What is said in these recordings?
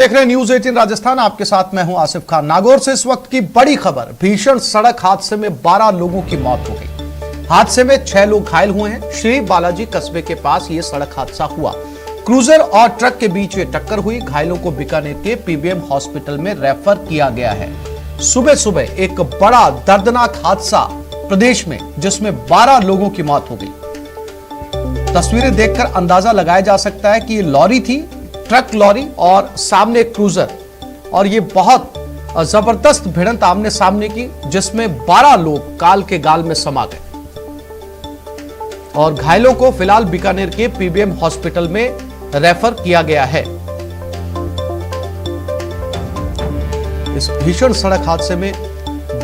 देख रहे हैं न्यूज 18 राजस्थान। आपके साथ मैं हूं आसिफ खान। नागौर से इस वक्त की बड़ी खबर। भीषण सड़क हादसे में 12 लोगों की मौत हो गई। हादसे में 6 लोग घायल हुए हैं। श्री बालाजी कस्बे के पास यह सड़क हादसा हुआ। क्रूजर और ट्रक के बीच ये टक्कर हुई। घायलों को बीकानेर के पीबीएम हॉस्पिटल में रेफर किया गया है। सुबह सुबह एक बड़ा दर्दनाक हादसा प्रदेश में, जिसमें 12 लोगों की मौत हो गई। तस्वीरें देखकर अंदाजा लगाया जा सकता है कि ये लॉरी थी, ट्रक लॉरी और सामने क्रूजर, और ये बहुत जबरदस्त भिड़ंत आमने सामने की, जिसमें 12 लोग काल के गाल में समा गए और घायलों को फिलहाल बीकानेर के पीबीएम हॉस्पिटल में रेफर किया गया है। इस भीषण सड़क हादसे में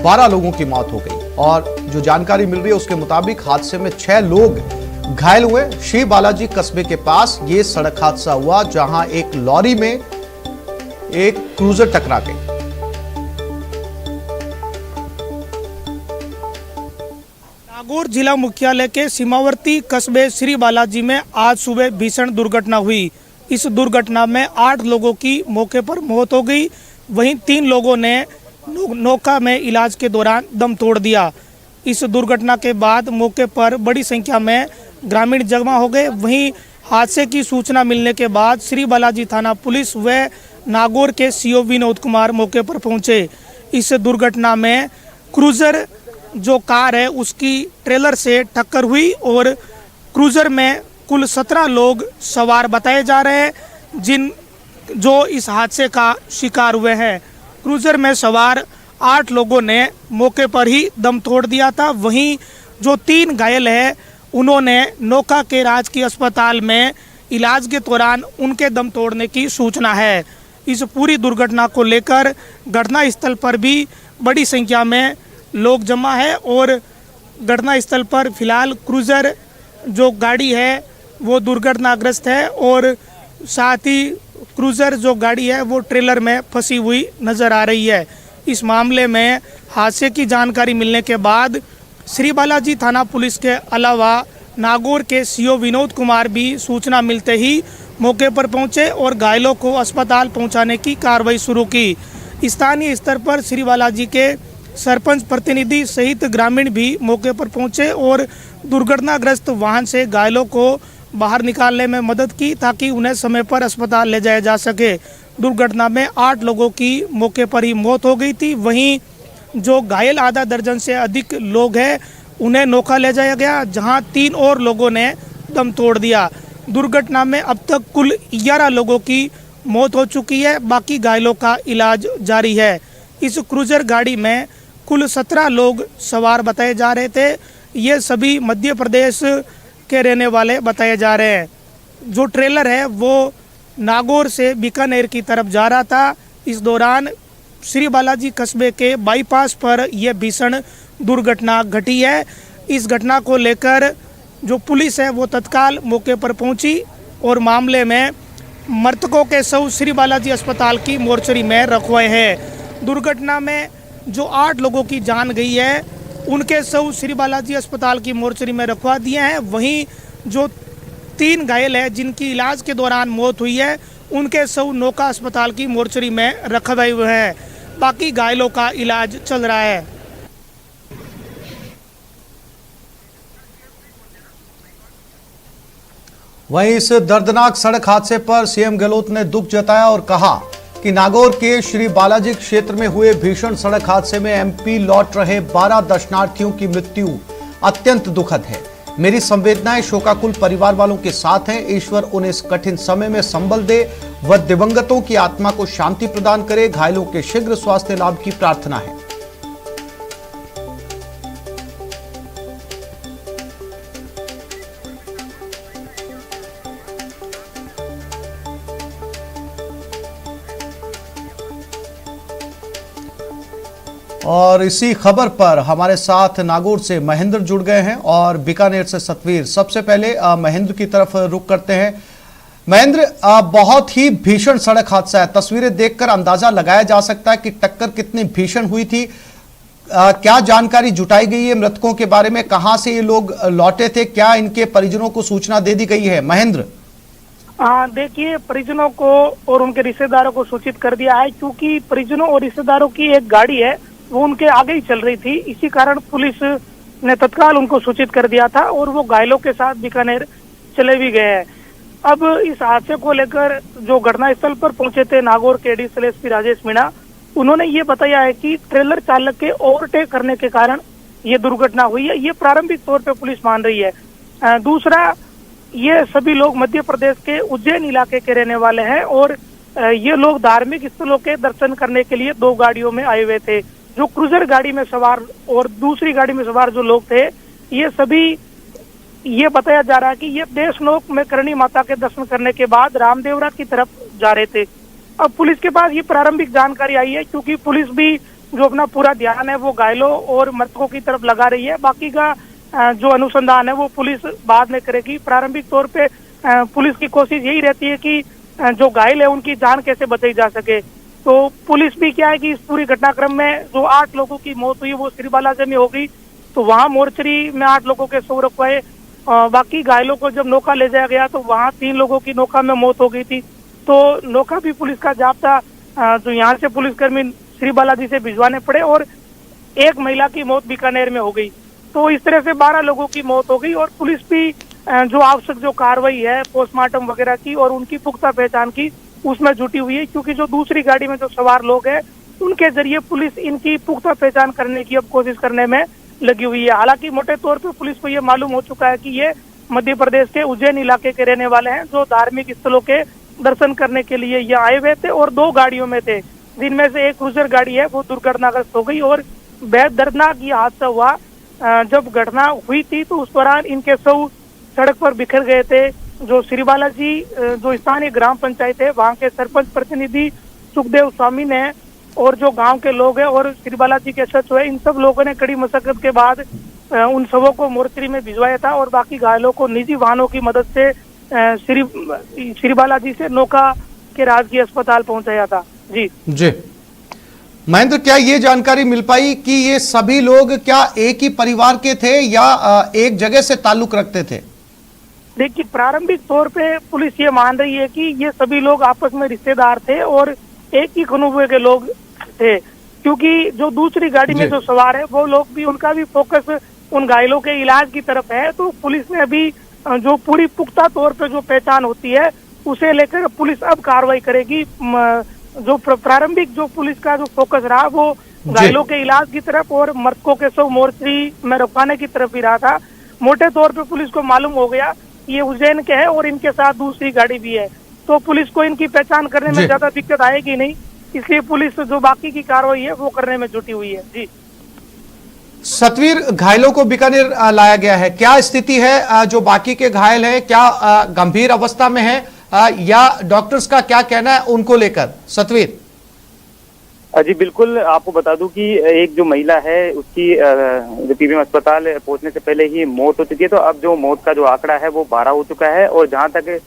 12 लोगों की मौत हो गई और जो जानकारी मिल रही है उसके मुताबिक हादसे में 6 लोग घायल हुए। श्री बालाजी कस्बे के पास यह सड़क हादसा हुआ, जहां एक लॉरी में एक क्रूजर टकरा गई। नागौर जिला मुख्यालय के सीमावर्ती कस्बे श्री बालाजी में आज सुबह भीषण दुर्घटना हुई। इस दुर्घटना में 8 लोगों की मौके पर मौत हो गई। वहीं 3 लोगों ने नौका में इलाज के दौरान दम तोड़ दिया। इस दुर्घटना के बाद मौके पर बड़ी संख्या में ग्रामीण जमा हो गए। वहीं हादसे की सूचना मिलने के बाद श्री बालाजी थाना पुलिस व नागौर के सीओ विनोद कुमार मौके पर पहुंचे। इस दुर्घटना में क्रूजर जो कार है उसकी ट्रेलर से टक्कर हुई और क्रूजर में कुल 17 लोग सवार बताए जा रहे हैं, जो इस हादसे का शिकार हुए हैं। क्रूजर में सवार 8 लोगों ने मौके पर ही दम तोड़ दिया था। वहीं जो 3 घायल है उन्होंने नौका के राजकीय अस्पताल में इलाज के दौरान उनके दम तोड़ने की सूचना है। इस पूरी दुर्घटना को लेकर घटनास्थल पर भी बड़ी संख्या में लोग जमा है और घटनास्थल पर फिलहाल क्रूजर जो गाड़ी है वो दुर्घटनाग्रस्त है और साथ ही क्रूजर जो गाड़ी है वो ट्रेलर में फंसी हुई नजर आ रही है। इस मामले में हादसे की जानकारी मिलने के बाद श्री बालाजी थाना पुलिस के अलावा नागौर के सीओ विनोद कुमार भी सूचना मिलते ही मौके पर पहुंचे और घायलों को अस्पताल पहुंचाने की कार्रवाई शुरू की। स्थानीय स्तर पर श्री बालाजी के सरपंच प्रतिनिधि सहित ग्रामीण भी मौके पर पहुंचे और दुर्घटनाग्रस्त वाहन से घायलों को बाहर निकालने में मदद की, ताकि उन्हें समय पर अस्पताल ले जाया जा सके। दुर्घटना में 8 लोगों की मौके पर ही मौत हो गई थी। वहीं जो घायल आधा दर्जन से अधिक लोग हैं उन्हें नौका ले जाया गया, जहां 3 और लोगों ने दम तोड़ दिया। दुर्घटना में अब तक कुल 11 लोगों की मौत हो चुकी है। बाकी घायलों का इलाज जारी है। इस क्रूजर गाड़ी में कुल 17 लोग सवार बताए जा रहे थे। ये सभी मध्य प्रदेश के रहने वाले बताए जा रहे हैं। जो ट्रेलर है वो नागौर से बीकानेर की तरफ जा रहा था। इस दौरान श्री बालाजी कस्बे के बाईपास पर यह भीषण दुर्घटना घटी है। इस घटना को लेकर जो पुलिस है वो तत्काल मौके पर पहुंची और मामले में मृतकों के शव श्री बालाजी अस्पताल की मोर्चरी में रखवाए हैं। दुर्घटना में जो 8 लोगों की जान गई है उनके शव श्री बालाजी अस्पताल की मोर्चरी में रखवा दिए हैं। वहीं जो 3 घायल है जिनकी इलाज के दौरान मौत हुई है उनके शव नौका अस्पताल की मोर्चरी में रखवाए हुए हैं। बाकी घायलों का इलाज चल रहा है। वहीं इस दर्दनाक सड़क हादसे पर सीएम गहलोत ने दुख जताया और कहा कि नागौर के श्री बालाजी क्षेत्र में हुए भीषण सड़क हादसे में एमपी लौट रहे 12 दर्शनार्थियों की मृत्यु अत्यंत दुखद है। मेरी संवेदनाएं शोकाकुल परिवार वालों के साथ हैं। ईश्वर उन्हें इस कठिन समय में संबल दे व दिवंगतों की आत्मा को शांति प्रदान करे। घायलों के शीघ्र स्वास्थ्य लाभ की प्रार्थना है। और इसी खबर पर हमारे साथ नागौर से महेंद्र जुड़ गए हैं और बीकानेर से सतवीर। सबसे पहले महेंद्र की तरफ रुख करते हैं। महेंद्र, बहुत ही भीषण सड़क हादसा है। तस्वीरें देखकर अंदाजा लगाया जा सकता है कि टक्कर कितनी भीषण हुई थी। क्या जानकारी जुटाई गई है मृतकों के बारे में? कहां से ये लोग लौटे थे? क्या इनके परिजनों को सूचना दे दी गई है? महेंद्र। हाँ, देखिए, परिजनों को और उनके रिश्तेदारों को सूचित कर दिया है, क्योंकि परिजनों और रिश्तेदारों की एक गाड़ी है वो उनके आगे ही चल रही थी। इसी कारण पुलिस ने तत्काल उनको सूचित कर दिया था और वो घायलों के साथ बीकानेर चले भी गए हैं। अब इस हादसे को लेकर जो घटनास्थल पर पहुंचे थे नागौर के एडीशनल एसपी राजेश मीणा, उन्होंने ये बताया है कि ट्रेलर चालक के ओवरटेक करने के कारण ये दुर्घटना हुई है। ये प्रारंभिक तौर पे पुलिस मान रही है। दूसरा, ये सभी लोग मध्य प्रदेश के उज्जैन इलाके के रहने वाले हैं और ये लोग धार्मिक स्थलों के दर्शन करने के लिए 2 गाड़ियों में आए हुए थे। जो क्रूजर गाड़ी में सवार और दूसरी गाड़ी में सवार जो लोग थे, ये सभी, ये बताया जा रहा है कि ये देशनोक में करणी माता के दर्शन करने के बाद रामदेवरा की तरफ जा रहे थे। अब पुलिस के पास ये प्रारंभिक जानकारी आई है, क्योंकि पुलिस भी जो अपना पूरा ध्यान है वो घायलों और मृतकों की तरफ लगा रही है। बाकी का जो अनुसंधान है वो पुलिस बाद में करेगी। प्रारंभिक तौर पे पुलिस की कोशिश यही रहती है कि जो घायल है उनकी जान कैसे बचाई जा सके। तो पुलिस भी क्या है कि इस पूरी घटनाक्रम में जो 8 लोगों की मौत हुई वो श्री बालाजी में हो गई, तो वहाँ मोर्चरी में 8 लोगों के शव रखवाए। बाकी घायलों को जब नौका ले जाया गया तो वहाँ 3 लोगों की नौका में मौत हो गई थी। तो नौका भी पुलिस का जाब्ता जो यहाँ से पुलिसकर्मी श्री बालाजी से भिजवाने पड़े और एक महिला की मौत बीकानेर में हो गई। तो इस तरह से 12 लोगों की मौत हो गई और पुलिस भी जो आवश्यक जो कार्रवाई है पोस्टमार्टम वगैरह की और उनकी पुख्ता पहचान की उसमें जुटी हुई है, क्योंकि जो दूसरी गाड़ी में जो सवार लोग हैं उनके जरिए पुलिस इनकी पुख्ता पहचान करने की अब कोशिश करने में लगी हुई है। हालांकि मोटे तौर पर पुलिस को ये मालूम हो चुका है कि ये मध्य प्रदेश के उज्जैन इलाके के रहने वाले हैं, जो धार्मिक स्थलों के दर्शन करने के लिए ये आए हुए थे और 2 गाड़ियों में थे, जिनमें से एक क्रूजर गाड़ी है वो दुर्घटनाग्रस्त हो गई। और बेहद दर्दनाक ये हादसा हुआ, जब घटना हुई थी तो उस दौरान इनके शव सड़क पर बिखर गए थे। जो श्री बालाजी जो स्थानीय ग्राम पंचायत है वहाँ के सरपंच प्रतिनिधि सुखदेव स्वामी ने और जो गांव के लोग हैं और श्री बालाजी के सचिव है, इन सब लोगों ने कड़ी मशक्कत के बाद उन शवों को मोर्चरी में भिजवाया था और बाकी घायलों को निजी वाहनों की मदद से श्री बालाजी से नौका के राजकीय अस्पताल पहुंचाया था। जी महेंद्र, क्या ये जानकारी मिल पाई कि ये सभी लोग क्या एक ही परिवार के थे या एक जगह से ताल्लुक रखते थे? देखिए, प्रारंभिक तौर पे पुलिस ये मान रही है कि ये सभी लोग आपस में रिश्तेदार थे और एक ही खनुए के लोग थे, क्योंकि जो दूसरी गाड़ी में जो सवार है वो लोग भी, उनका भी फोकस उन घायलों के इलाज की तरफ है। तो पुलिस ने अभी जो पूरी पुख्ता तौर पे जो पहचान होती है उसे लेकर पुलिस अब कार्रवाई करेगी। जो प्रारंभिक जो पुलिस का जो फोकस रहा वो घायलों के इलाज की तरफ और मृतकों के शव मोर्चरी में रखवाने की तरफ ही रहा था। मोटे तौर पे पुलिस को मालूम हो गया ये उज्जैन के हैं और इनके साथ दूसरी गाड़ी भी है, तो पुलिस को इनकी पहचान करने में ज्यादा दिक्कत आएगी नहीं, इसलिए पुलिस जो बाकी की कार्रवाई है वो करने में जुटी हुई है। जी सतवीर, घायलों को बीकानेर लाया गया है, क्या स्थिति है? जो बाकी के घायल हैं क्या गंभीर अवस्था में है या डॉक्टर्स का क्या कहना है उनको लेकर? सतवीर जी बिल्कुल, आपको बता दूं कि एक जो महिला है उसकी जो पीबीएम अस्पताल पहुंचने से पहले ही मौत हो चुकी है। तो अब जो मौत का जो आंकड़ा है वो 12 हो चुका है और जहां तक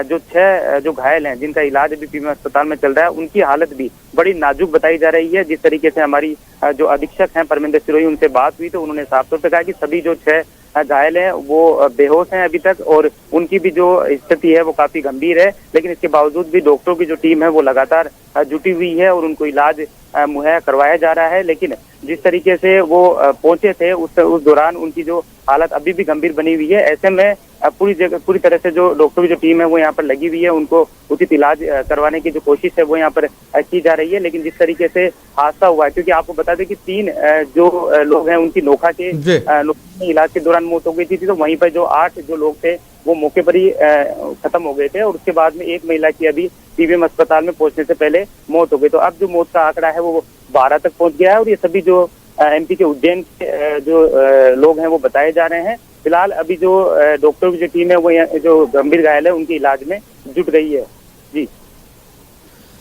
जो 6 जो घायल हैं जिनका इलाज अभी पीबीएम अस्पताल में चल रहा है उनकी हालत भी बड़ी नाजुक बताई जा रही है। जिस तरीके से हमारी जो अधीक्षक हैं परमिंदर सिरोही, उनसे बात हुई तो उन्होंने साफ तौर पर कहा कि सभी जो 6 घायल हैं वो बेहोश हैं अभी तक और उनकी भी जो स्थिति है वो काफी गंभीर है, लेकिन इसके बावजूद भी डॉक्टरों की जो टीम है वो लगातार जुटी हुई है और उनको इलाज मुहैया करवाया जा रहा है। लेकिन जिस तरीके से वो पहुंचे थे उस दौरान उनकी जो हालत अभी भी गंभीर बनी हुई है। ऐसे में पूरी तरह से जो डॉक्टरों की जो टीम है वो यहाँ पर लगी हुई है, उनको उचित इलाज करवाने की जो कोशिश है वो यहाँ पर की जा रही है। लेकिन जिस तरीके से हादसा हुआ है, क्योंकि आपको बता दें कि 3 जो लोग हैं उनकी नोखा के इलाज के दौरान मौत हो गई थी, तो वहीं पर जो 8 जो लोग थे वो मौके पर ही खत्म हो गए थे और उसके बाद में एक महिला की अभी पीबीएम अस्पताल में पहुंचने से पहले मौत हो गई। तो अब जो मौत का आंकड़ा है वो 12 तक पहुंच गया है और ये सभी जो एमपी के उज्जैन के जो लोग हैं वो बताए जा रहे हैं। फिलहाल अभी जो डॉक्टरों की जो टीम है वो जो गंभीर घायल है उनके इलाज में जुट गई है। जी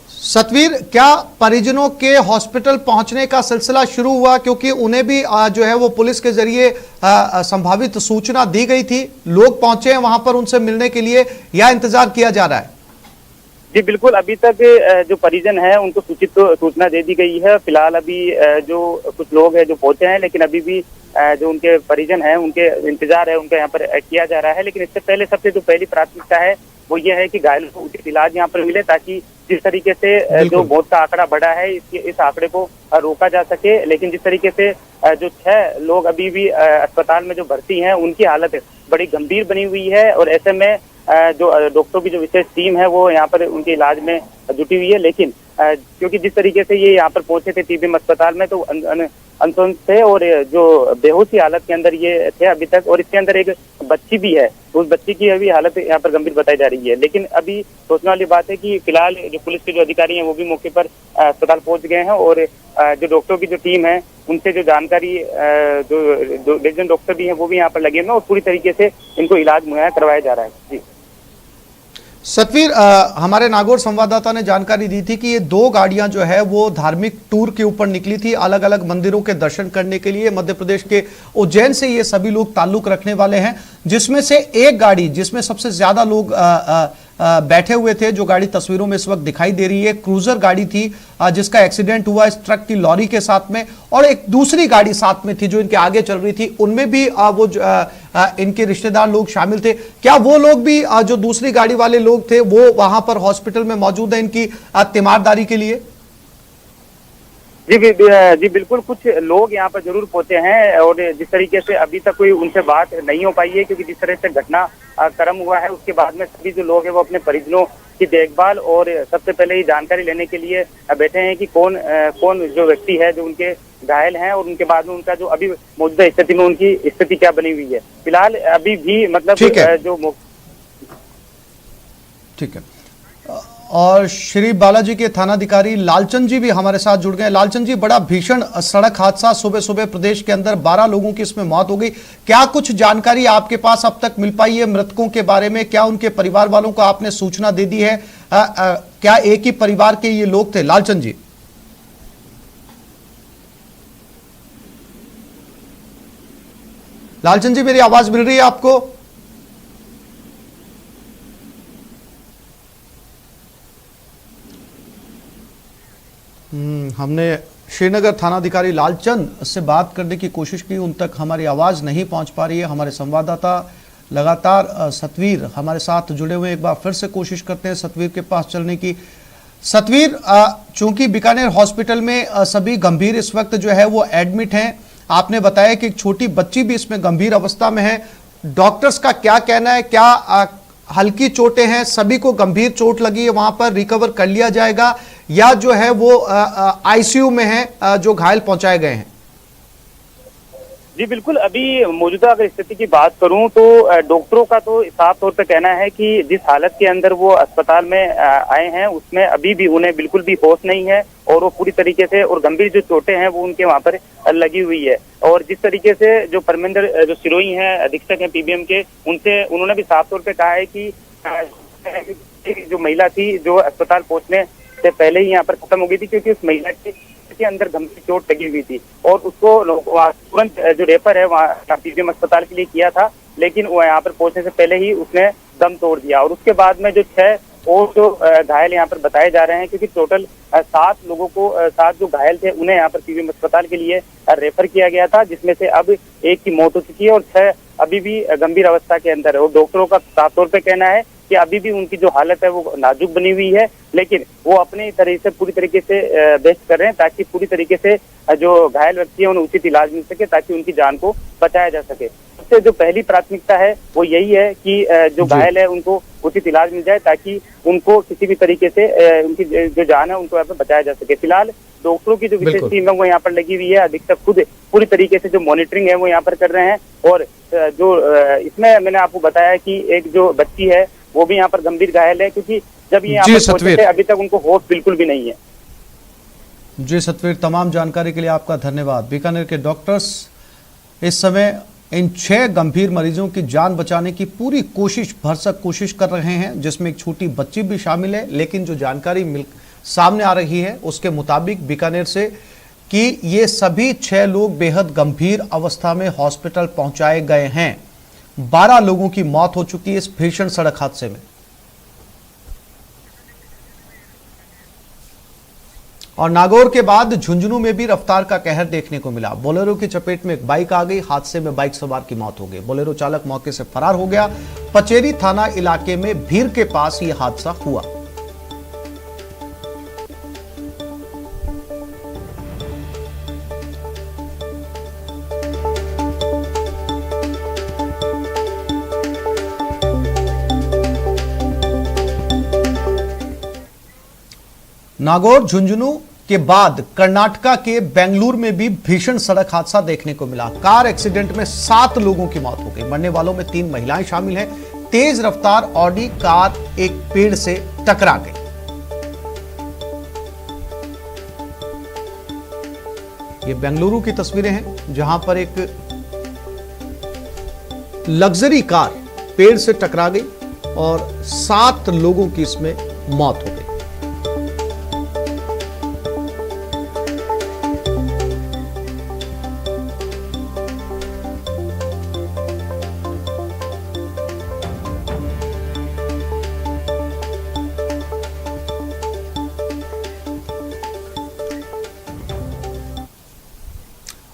सतवीर, क्या परिजनों के हॉस्पिटल पहुंचने का सिलसिला शुरू हुआ? क्योंकि उन्हें भी जो है वो पुलिस के जरिए संभावित सूचना दी गई थी, लोग पहुंचे हैं वहां पर उनसे मिलने के लिए या इंतजार किया जा रहा है? जी बिल्कुल, अभी तक जो परिजन है उनको सूचना दे दी गई है। फिलहाल अभी जो कुछ लोग हैं जो पहुंचे हैं, लेकिन अभी भी जो उनके परिजन हैं उनके इंतजार है, उनका यहाँ पर किया जा रहा है। लेकिन इससे पहले सबसे जो पहली प्राथमिकता है वो ये है कि घायलों को उचित इलाज यहाँ पर मिले, ताकि जिस तरीके से जो मौत का आंकड़ा बढ़ा है इस आंकड़े को रोका जा सके। लेकिन जिस तरीके से जो 6 लोग अभी भी अस्पताल में जो भर्ती हैं उनकी हालत बड़ी गंभीर बनी हुई है, और ऐसे में जो डॉक्टरों की जो विशेष टीम है वो यहाँ पर उनके इलाज में जुटी हुई है। लेकिन क्योंकि जिस तरीके से ये यहाँ पर पहुंचे थे TBM अस्पताल में, तो अनसुन थे और जो बेहोशी हालत के अंदर ये थे अभी तक, और इसके अंदर एक बच्ची भी है, उस बच्ची की अभी हालत यहाँ पर गंभीर बताई जा रही है। लेकिन अभी सोचने वाली बात है कि फिलहाल जो पुलिस के जो अधिकारी हैं वो भी मौके पर अस्पताल पहुंच गए हैं, और जो डॉक्टरों की जो टीम है उनसे जो जानकारी जो रेजिडेंट डॉक्टर भी हैं वो भी यहाँ पर लगे हुए हैं, और पूरी तरीके से इनको इलाज मुहैया करवाया जा रहा है। जी सतवीर, हमारे नागौर संवाददाता ने जानकारी दी थी कि ये 2 गाड़ियां जो है वो धार्मिक टूर के ऊपर निकली थी, अलग अलग मंदिरों के दर्शन करने के लिए। मध्य प्रदेश के उज्जैन से ये सभी लोग ताल्लुक रखने वाले हैं, जिसमें से एक गाड़ी जिसमें सबसे ज्यादा लोग बैठे हुए थे, जो गाड़ी तस्वीरों में इस वक्त दिखाई दे रही है, क्रूजर गाड़ी थी जिसका एक्सीडेंट हुआ इस ट्रक की लॉरी के साथ में, और एक दूसरी गाड़ी साथ में थी जो इनके आगे चल रही थी, उनमें भी वो इनके रिश्तेदार लोग शामिल थे। क्या वो लोग भी जो दूसरी गाड़ी वाले लोग थे वो वहां पर हॉस्पिटल में मौजूद है इनकी तीमारदारी के लिए? जी बिल्कुल, कुछ लोग यहाँ पर जरूर पहुंचे हैं, और जिस तरीके से अभी तक कोई उनसे बात नहीं हो पाई है, क्योंकि जिस तरह से घटना क्रम हुआ है उसके बाद में सभी जो लोग हैं वो अपने परिजनों की देखभाल और सबसे पहले ही जानकारी लेने के लिए बैठे हैं कि कौन जो व्यक्ति है जो उनके घायल हैं, और उनके बाद में उनका जो अभी मौजूदा स्थिति में उनकी स्थिति क्या बनी हुई है। फिलहाल अभी भी मतलब जो ठीक है। और श्री बालाजी के थानाधिकारी लालचंद जी भी हमारे साथ जुड़ गए। लालचंद जी, बड़ा भीषण सड़क हादसा, सुबह सुबह प्रदेश के अंदर 12 लोगों की इसमें मौत हो गई। क्या कुछ जानकारी आपके पास अब तक मिल पाई है मृतकों के बारे में? क्या उनके परिवार वालों को आपने सूचना दे दी है? क्या एक ही परिवार के ये लोग थे? लालचंद जी। लालचंद जी, मेरी आवाज मिल रही है आपको? हमने श्रीनगर थानाधिकारी लालचंद से बात करने की कोशिश की, उन तक हमारी आवाज नहीं पहुंच पा रही है। हमारे संवाददाता लगातार सतवीर हमारे साथ जुड़े हुए, एक बार फिर से कोशिश करते हैं सतवीर के पास चलने की। सतवीर, चूंकि बीकानेर हॉस्पिटल में सभी गंभीर इस वक्त जो है वो एडमिट हैं, आपने बताया कि एक छोटी बच्ची भी इसमें गंभीर अवस्था में है। डॉक्टर्स का क्या कहना है? क्या हल्की चोटें हैं? सभी को गंभीर चोट लगी है, वहां पर रिकवर कर लिया जाएगा, या जो है वो आईसीयू में है जो घायल पहुंचाए गए हैं? जी बिल्कुल, अभी मौजूदा अगर स्थिति की बात करूं तो डॉक्टरों का तो साफ तौर पे कहना है कि जिस हालत के अंदर वो अस्पताल में आए हैं उसमें अभी भी उन्हें बिल्कुल भी होश नहीं है, और वो पूरी तरीके से और गंभीर जो चोटें हैं वो उनके वहां पर लगी हुई है। और जिस तरीके से जो परमेंद्र जो सिरोही हैं, अधीक्षक हैं PBM के, उन्होंने भी साफ तौर पे कहा है कि जो महिला थी जो अस्पताल पहुंचने से पहले ही यहाँ पर खत्म हो गई थी, क्योंकि उस महिला के अंदर गंभीर चोट लगी हुई थी, और उसको तुरंत जो रेफर है वहाँ PBM अस्पताल के लिए किया था, लेकिन वो यहाँ पर पहुंचने से पहले ही उसने दम तोड़ दिया। और उसके बाद में जो 6 और जो घायल यहाँ पर बताए जा रहे हैं, क्योंकि टोटल 7 लोगों को 7 जो घायल थे उन्हें यहाँ पर PBM अस्पताल के लिए रेफर किया गया था, जिसमें से अब एक की मौत हो चुकी है और 6 अभी भी गंभीर अवस्था के अंदर है। और डॉक्टरों का साफ तौर पे कहना है कि अभी भी उनकी जो हालत है वो नाजुक बनी हुई है, लेकिन वो अपने तरह से पूरी तरीके से बेस्ट कर रहे हैं, ताकि पूरी तरीके से जो घायल व्यक्ति है उन्हें उचित इलाज मिल सके, ताकि उनकी जान को बचाया जा सके। सबसे जो पहली प्राथमिकता है वो यही है कि जो घायल है उनको उचित इलाज मिल जाए, ताकि उनको किसी भी तरीके से उनकी जो जान है उनको यहाँ पर बचाया जा सके। फिलहाल डॉक्टरों की जो विशेष टीम है वो यहाँ पर लगी हुई है, अधीक्षक खुद पूरी तरीके से जो मॉनिटरिंग है वो यहाँ पर कर रहे हैं। और जो इसमें मैंने आपको बताया कि एक जो बच्ची है वो भी यहाँ पर गंभीर घायल है, क्योंकि जब ये यहाँ पर पहुंचे थे अभी तक उनको होश बिल्कुल भी नहीं है। जी सतवीर, तमाम जानकारी के लिए आपका धन्यवाद। बीकानेर के डॉक्टर्स इस समय इन 6 गंभीर मरीजों की जान बचाने की पूरी भरसक कोशिश कर रहे हैं, जिसमें एक छोटी बच्ची भी शामिल है। लेकिन जो जानकारी सामने आ रही है उसके मुताबिक बीकानेर से कि ये सभी 6 लोग बेहद गंभीर अवस्था में हॉस्पिटल पहुंचाए गए हैं। 12 लोगों की मौत हो चुकी है इस भीषण सड़क हादसे में। और नागौर के बाद झुंझुनू में भी रफ्तार का कहर देखने को मिला। बोलेरो की चपेट में एक बाइक आ गई। हादसे में बाइक सवार की मौत हो गई। बोलेरो चालक मौके से फरार हो गया। पचेरी थाना इलाके में भीर के पास यह हादसा हुआ। नागौर झुंझुनू के बाद कर्नाटका के बेंगलुरु में भी भीषण सड़क हादसा देखने को मिला। कार एक्सीडेंट में 7 लोगों की मौत हो गई। मरने वालों में 3 महिलाएं शामिल हैं। तेज रफ्तार ऑडी कार एक पेड़ से टकरा गई। ये बेंगलुरु की तस्वीरें हैं जहां पर एक लग्जरी कार पेड़ से टकरा गई और 7 लोगों की इसमें मौत हो गई।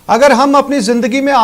अगर हम अपनी जिंदगी में आने